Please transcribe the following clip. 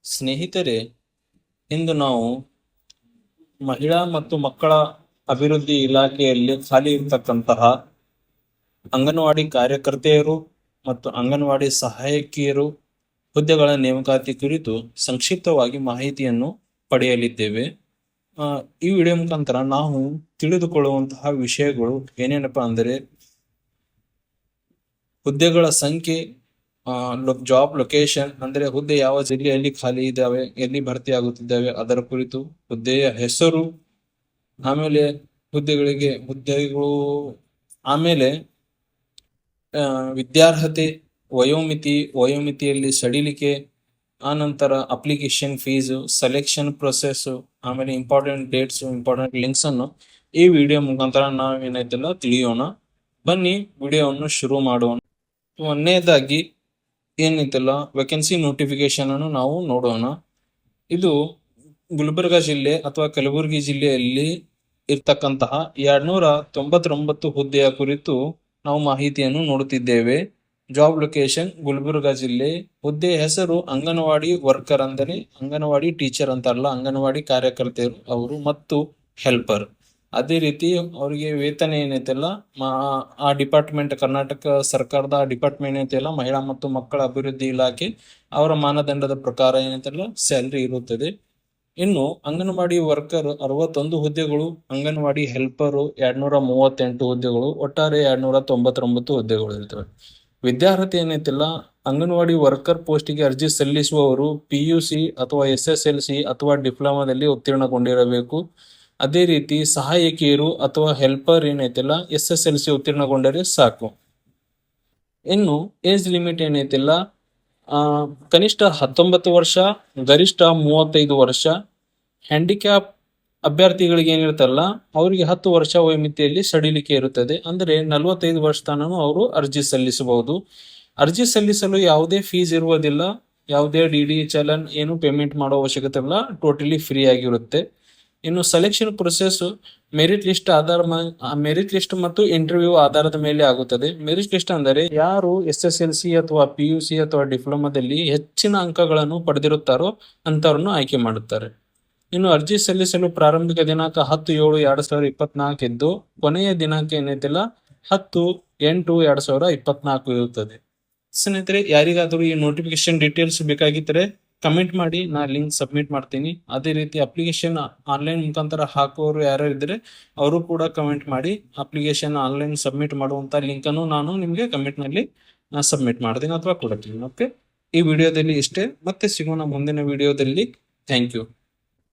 ಸ್ನೇಹಿತರೆ, ಇಂದು ನಾವು ಮಹಿಳಾ ಮತ್ತು ಮಕ್ಕಳ ಅಭಿವೃದ್ಧಿ ಇಲಾಖೆಯಲ್ಲಿ ಖಾಲಿ ಇರತಕ್ಕಂತಹ ಅಂಗನವಾಡಿ ಕಾರ್ಯಕರ್ತೆಯರು ಮತ್ತು ಅಂಗನವಾಡಿ ಸಹಾಯಕಿಯರು ಹುದ್ದೆಗಳ ನೇಮಕಾತಿ ಕುರಿತು ಸಂಕ್ಷಿಪ್ತವಾಗಿ ಮಾಹಿತಿಯನ್ನು ಪಡೆಯಲಿದ್ದೇವೆ. ಈ ವಿಡಿಯೋ ಮುಖಾಂತರ ನಾವು ತಿಳಿದುಕೊಳ್ಳುವಂತಹ ವಿಷಯಗಳು ಏನೇನಪ್ಪ ಅಂದರೆ, ಹುದ್ದೆಗಳ ಸಂಖ್ಯೆ, ಜಾಬ್ ಲೊಕೇಶನ್ ಅಂದರೆ ಹುದ್ದೆ ಯಾವ ಜಿಲ್ಲೆಯಲ್ಲಿ ಖಾಲಿ ಇದ್ದಾವೆ, ಎಲ್ಲಿ ಭರ್ತಿ ಆಗುತ್ತಿದ್ದಾವೆ ಅದರ ಕುರಿತು, ಹುದ್ದೆಯ ಹೆಸರು, ಆಮೇಲೆ ಹುದ್ದೆಗಳು, ಆಮೇಲೆ ವಿದ್ಯಾರ್ಹತೆ, ವಯೋಮಿತಿಯಲ್ಲಿ ಸಡಿಲಿಕೆ, ಆನಂತರ ಅಪ್ಲಿಕೇಶನ್ ಫೀಸು, ಸೆಲೆಕ್ಷನ್ ಪ್ರೊಸೆಸ್, ಆಮೇಲೆ ಇಂಪಾರ್ಟೆಂಟ್ ಡೇಟ್ಸ್, ಇಂಪಾರ್ಟೆಂಟ್ ಲಿಂಕ್ಸ್ ಅನ್ನು ಈ ವಿಡಿಯೋ ಮುಖಾಂತರ ನಾವೇನೈತಲ್ಲ ತಿಳಿಯೋಣ. ಬನ್ನಿ ವಿಡಿಯೋವನ್ನು ಶುರು ಮಾಡೋಣ. ಒಂದನೇದಾಗಿ ಏನೈತಲ್ಲ ವೇಕೆನ್ಸಿ ನೋಟಿಫಿಕೇಶನ್ ಅನ್ನು ನಾವು ನೋಡೋಣ. ಇದು ಗುಲ್ಬರ್ಗಾ ಜಿಲ್ಲೆ ಅಥವಾ ಕಲಬುರಗಿ ಜಿಲ್ಲೆಯಲ್ಲಿ ಇರ್ತಕ್ಕಂತಹ 299 ಹುದ್ದೆಯ ಕುರಿತು ನಾವು ಮಾಹಿತಿಯನ್ನು ನೋಡುತ್ತಿದ್ದೇವೆ. ಜಾಬ್ ಲೊಕೇಶನ್ ಗುಲ್ಬರ್ಗಾ ಜಿಲ್ಲೆ. ಹುದ್ದೆಯ ಹೆಸರು ಅಂಗನವಾಡಿ ವರ್ಕರ್, ಅಂದರೆ ಅಂಗನವಾಡಿ ಟೀಚರ್ ಅಂತಾರಲ್ಲ, ಅಂಗನವಾಡಿ ಕಾರ್ಯಕರ್ತೆಯರು ಅವರು ಮತ್ತು ಹೆಲ್ಪರ್. ಅದೇ ರೀತಿ ಅವರಿಗೆ ವೇತನ ಏನೈತಲ್ಲ, ಆ ಡಿಪಾರ್ಟ್ಮೆಂಟ್, ಕರ್ನಾಟಕ ಸರ್ಕಾರದ ಡಿಪಾರ್ಟ್ಮೆಂಟ್ ಏನೈತಲ್ಲ, ಮಹಿಳಾ ಮತ್ತು ಮಕ್ಕಳ ಅಭಿವೃದ್ಧಿ ಇಲಾಖೆ, ಅವರ ಮಾನದಂಡದ ಪ್ರಕಾರ ಏನೈತಲ್ಲ ಸ್ಯಾಲರಿ ಇರುತ್ತದೆ. ಇನ್ನು ಅಂಗನವಾಡಿ ವರ್ಕರ್ 61 ಹುದ್ದೆಗಳು, ಅಂಗನವಾಡಿ ಹೆಲ್ಪರು 238 ಹುದ್ದೆಗಳು, ಒಟ್ಟಾರೆ 299 ಹುದ್ದೆಗಳು ಇರ್ತವೆ. ವಿದ್ಯಾರ್ಹತೆ ಏನೈತಿಲ್ಲ, ಅಂಗನವಾಡಿ ವರ್ಕರ್ ಪೋಸ್ಟಿಗೆ ಅರ್ಜಿ ಸಲ್ಲಿಸುವವರು PUC ಅಥವಾ SSLC ಅಥವಾ ಡಿಪ್ಲೊಮಾದಲ್ಲಿ ಉತ್ತೀರ್ಣಗೊಂಡಿರಬೇಕು. ಅದೇ ರೀತಿ ಸಹಾಯಕಿಯರು ಅಥವಾ ಹೆಲ್ಪರ್ ಏನೈತಿಲ್ಲ SSLC ಉತ್ತೀರ್ಣಗೊಂಡರೆ ಸಾಕು. ಇನ್ನು ಏಜ್ ಲಿಮಿಟ್ ಏನೈತಿಲ್ಲ, ಕನಿಷ್ಠ 19 ವರ್ಷ, ಗರಿಷ್ಠ 35 ವರ್ಷ. ಹ್ಯಾಂಡಿಕ್ಯಾಪ್ ಅಭ್ಯರ್ಥಿಗಳಿಗೆ ಏನಿರುತ್ತಲ್ಲ ಅವರಿಗೆ 10 ವರ್ಷ ವಯೋಮಿತಿಯಲ್ಲಿ ಸಡಿಲಿಕೆ ಇರುತ್ತದೆ. ಅಂದರೆ 45 ವರ್ಷ ತನಕ ಅವರು ಅರ್ಜಿ ಸಲ್ಲಿಸಬಹುದು. ಅರ್ಜಿ ಸಲ್ಲಿಸಲು ಯಾವುದೇ ಫೀಸ್ ಇರುವುದಿಲ್ಲ, ಯಾವುದೇ DD ಚಲನ್ ಏನು ಪೇಮೆಂಟ್ ಮಾಡೋ ಅವಶ್ಯಕತೆ ಇಲ್ಲ, ಟೋಟಲಿ ಫ್ರೀ ಆಗಿರುತ್ತೆ. ಇನ್ನು ಸೆಲೆಕ್ಷನ್ ಪ್ರೊಸೆಸ್ ಮೆರಿಟ್ ಲಿಸ್ಟ್ ಮತ್ತು ಇಂಟರ್ವ್ಯೂ ಆಧಾರದ ಮೇಲೆ ಆಗುತ್ತದೆ. ಮೆರಿಟ್ ಲಿಸ್ಟ್ ಅಂದರೆ ಯಾರು SSLC ಅಥವಾ PUC ಅಥವಾ ಡಿಪ್ಲೊಮಾದಲ್ಲಿ ಹೆಚ್ಚಿನ ಅಂಕಗಳನ್ನು ಪಡೆದಿರುತ್ತಾರೋ ಅಂತವ್ರನ್ನು ಆಯ್ಕೆ ಮಾಡುತ್ತಾರೆ. ಇನ್ನು ಅರ್ಜಿ ಸಲ್ಲಿಸಲು ಪ್ರಾರಂಭಿಕ ದಿನಾಂಕ 10/7/2024 ಇದ್ದು ಕೊನೆಯ ದಿನಾಂಕ ಏನೈತಿಲ್ಲ 10/8/2024 ಇರುತ್ತದೆ. ಸ್ನೇಹಿತರೆ, ಯಾರಿಗಾದರೂ ಈ ನೋಟಿಫಿಕೇಶನ್ ಡೀಟೇಲ್ಸ್ ಬೇಕಾಗಿದ್ದರೆ ಕಮೆಂಟ್ ಮಾಡಿ, ನಾ ಲಿಂಕ್ ಸಬ್ಮಿಟ್ ಮಾಡ್ತೀನಿ. ಅದೇ ರೀತಿ ಅಪ್ಲಿಕೇಶನ್ ಆನ್ಲೈನ್ ಮುಖಾಂತರ ಹಾಕುವವರು ಯಾರು ಇದ್ರೆ ಅವರು ಕೂಡ ಕಮೆಂಟ್ ಮಾಡಿ. ಅಪ್ಲಿಕೇಶನ್ ಆನ್ಲೈನ್ ಸಬ್ಮಿಟ್ ಮಾಡುವಂತ ಲಿಂಕ್ ಅನ್ನು ನಾನು ನಿಮಗೆ ಕಮೆಂಟ್ ನಲ್ಲಿ ಸಬ್ಮಿಟ್ ಮಾಡ್ತೀನಿ ಅಥವಾ ಕೊಡ್ತೀನಿ. ಓಕೆ, ಈ ವಿಡಿಯೋದಲ್ಲಿ ಇಷ್ಟೇ. ಮತ್ತೆ ಸಿಗೋಣ ಮುಂದಿನ ವಿಡಿಯೋದಲ್ಲಿ. Thank you.